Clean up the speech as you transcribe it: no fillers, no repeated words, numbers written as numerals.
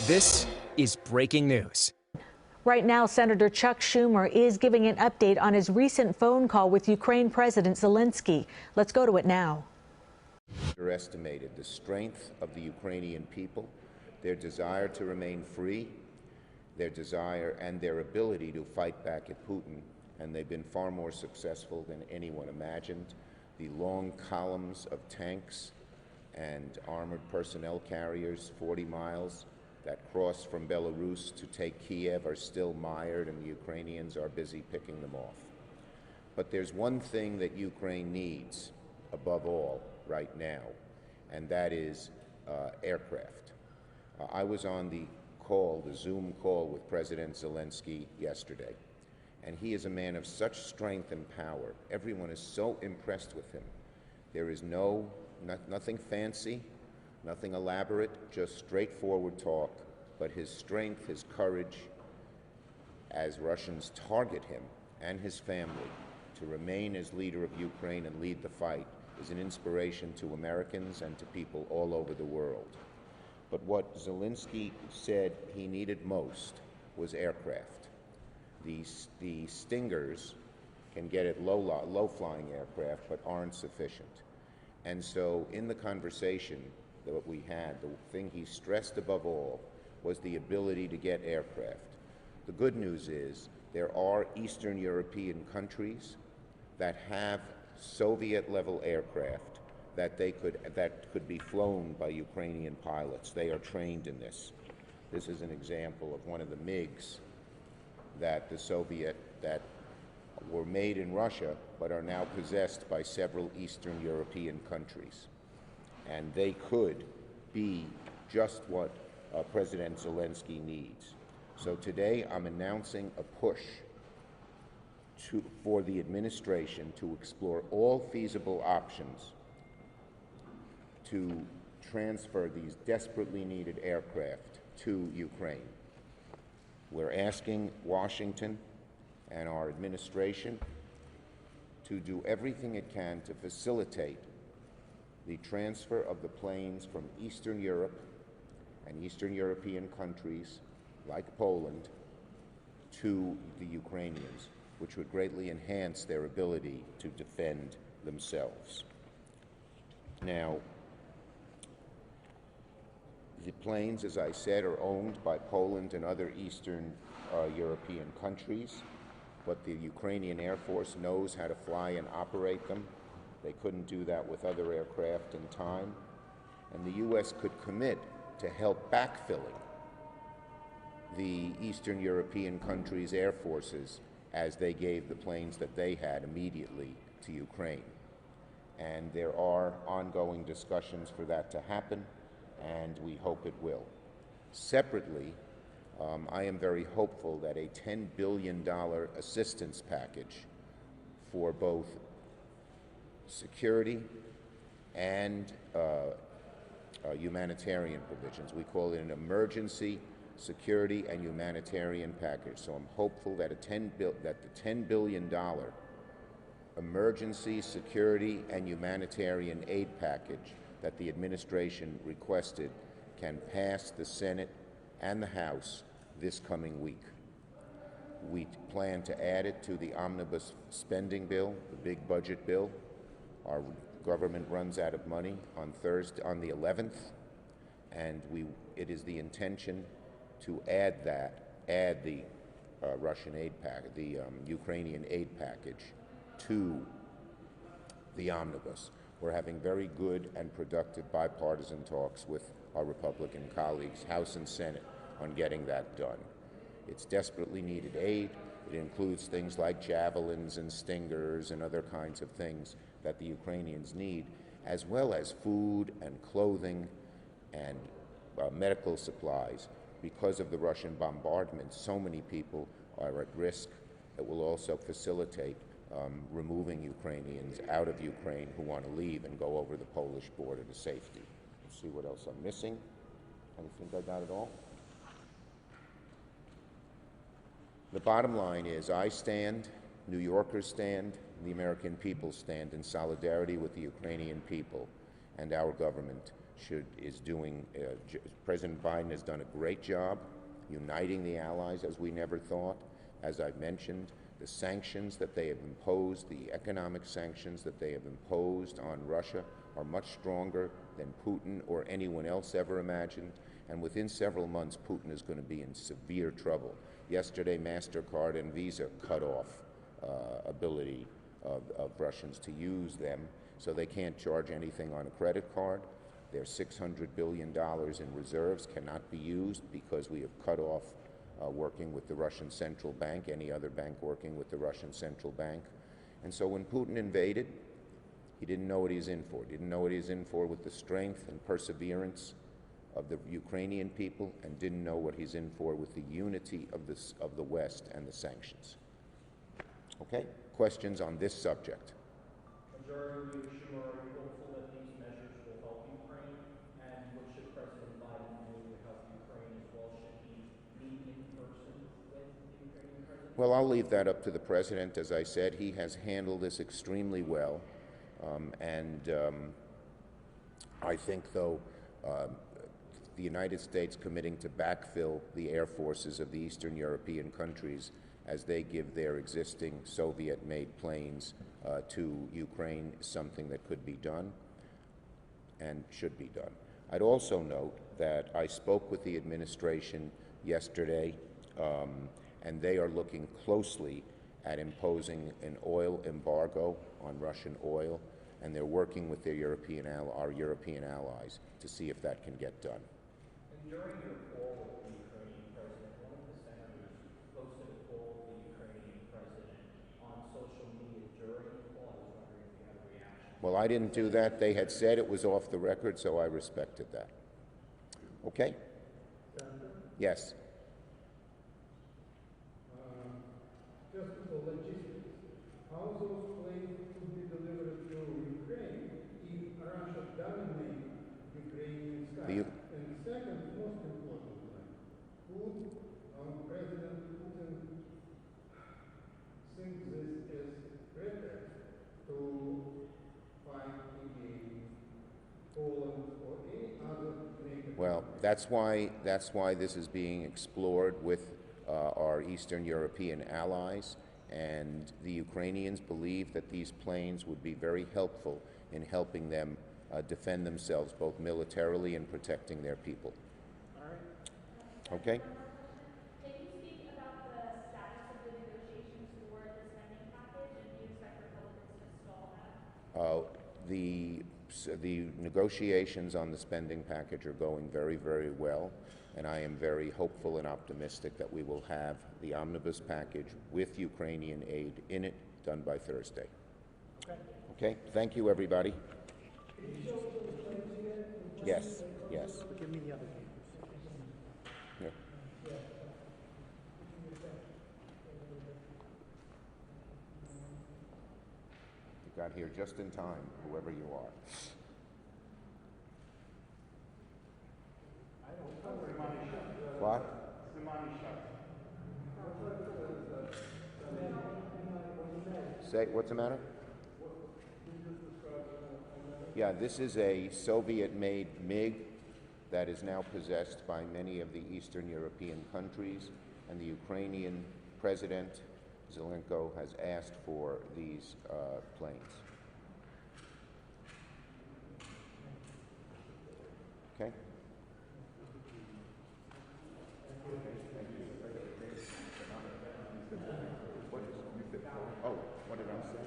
This is breaking news. Right now, Senator Chuck Schumer is giving an update on his recent phone call with Ukraine President Zelenskyy. Let's go to it now. Underestimated the strength of the Ukrainian people, their desire to remain free, their desire and their ability to fight back at Putin, and they've been far more successful than anyone imagined. The long columns of tanks and armored personnel carriers, 40 miles, that cross from Belarus to take Kiev are still mired, and the Ukrainians are busy picking them off. But there's one thing that Ukraine needs above all right now, and that is aircraft. I was on the Zoom call with President Zelenskyy yesterday, and he is a man of such strength and power. Everyone is so impressed with him. There is nothing fancy, nothing elaborate, just straightforward talk, but his strength, his courage, as Russians target him and his family to remain as leader of Ukraine and lead the fight, is an inspiration to Americans and to people all over the world. But what Zelenskyy said he needed most was aircraft. The Stingers can get at low-flying aircraft, but aren't sufficient. And so in the conversation that we had, the thing he stressed above all was the ability to get aircraft. The good news is there are Eastern European countries that have Soviet-level aircraft that could be flown by Ukrainian pilots. They are trained in this. This is an example of one of the MiGs that that were made in Russia but are now possessed by several Eastern European countries. And they could be just what President Zelenskyy needs. So today I'm announcing a push for the administration to explore all feasible options to transfer these desperately needed aircraft to Ukraine. We're asking Washington and our administration to do everything it can to facilitate the transfer of the planes from Eastern Europe and Eastern European countries like Poland to the Ukrainians, which would greatly enhance their ability to defend themselves. Now, the planes, as I said, are owned by Poland and other Eastern European countries, but the Ukrainian Air Force knows how to fly and operate them. They couldn't do that with other aircraft in time. And the U.S. could commit to help backfilling the Eastern European countries' air forces as they gave the planes that they had immediately to Ukraine. And there are ongoing discussions for that to happen, and we hope it will. Separately, I am very hopeful that a $10 billion assistance package for both security and humanitarian provisions. We call it an emergency security and humanitarian package. So I'm hopeful that the $10 billion emergency security and humanitarian aid package that the administration requested can pass the Senate and the House this coming week. We plan to add it to the omnibus spending bill, the big budget bill. Our government runs out of money on the 11th, and it is the intention to add the Russian aid package, the Ukrainian aid package, to the omnibus. We're having very good and productive bipartisan talks with our Republican colleagues, House and Senate, on getting that done. It's desperately needed aid. It includes things like javelins and stingers and other kinds of things that the Ukrainians need, as well as food and clothing and medical supplies. Because of the Russian bombardment, so many people are at risk. It will also facilitate removing Ukrainians out of Ukraine who want to leave and go over the Polish border to safety. Let's see what else I'm missing. I think I got it all. The bottom line is I stand, New Yorkers stand, the American people stand in solidarity with the Ukrainian people and our government President Biden has done a great job uniting the allies as we never thought. As I've mentioned, the sanctions that they have imposed, the economic sanctions that they have imposed on Russia are much stronger than Putin or anyone else ever imagined. And within several months, Putin is going to be in severe trouble. Yesterday, MasterCard and Visa cut off ability of Russians to use them, so they can't charge anything on a credit card. Their $600 billion in reserves cannot be used because we have cut off working with the Russian central bank, any other bank working with the Russian central bank. And so when Putin invaded, he didn't know what he was in for. He didn't know what he was in for with the strength and perseverance of the Ukrainian people, and didn't know what he's in for with the unity of the West and the sanctions. Okay? Questions on this subject? Majority Leader Schumer, are you hopeful that these measures will help Ukraine? And what should President Biden do to help Ukraine as well? Should he meet in person with the Ukrainian president? Well, I'll leave that up to the president. As I said, he has handled this extremely well. I think, though, the United States committing to backfill the air forces of the Eastern European countries as they give their existing Soviet-made planes to Ukraine is something that could be done and should be done. I'd also note that I spoke with the administration yesterday, and they are looking closely at imposing an oil embargo on Russian oil, and they're working with our European allies to see if that can get done. And during your call with the Ukrainian president, one of the senators posted a call with the Ukrainian president on social media during the call. I was wondering if you had a reaction. Well, I didn't do that. They had said it was off the record, so I respected that. Okay? Yes. Just for logistics, how those planes could be delivered to Ukraine if Russia dominates Ukrainian skies? And second, most importantly, would President Putin think this as pretext to fight against Poland or any other NATO? Well, that's why this is being explored with our Eastern European allies, and the Ukrainians believe that these planes would be very helpful in helping them defend themselves both militarily and protecting their people. All right. Okay? Can you speak about the status of the negotiations for the spending package, and do you expect Republicans to stall that? The negotiations on the spending package are going very, very well, and I am very hopeful and optimistic that we will have the omnibus package with Ukrainian aid in it done by Thursday. Okay? Thank you, everybody. Yes, yes. Give me the other papers. Yeah. You got here just in time, whoever you are. What? Say, what's the matter? Yeah, this is a Soviet-made MiG that is now possessed by many of the Eastern European countries, and the Ukrainian President Zelenskyy has asked for these planes. Okay? Oh, what did I say?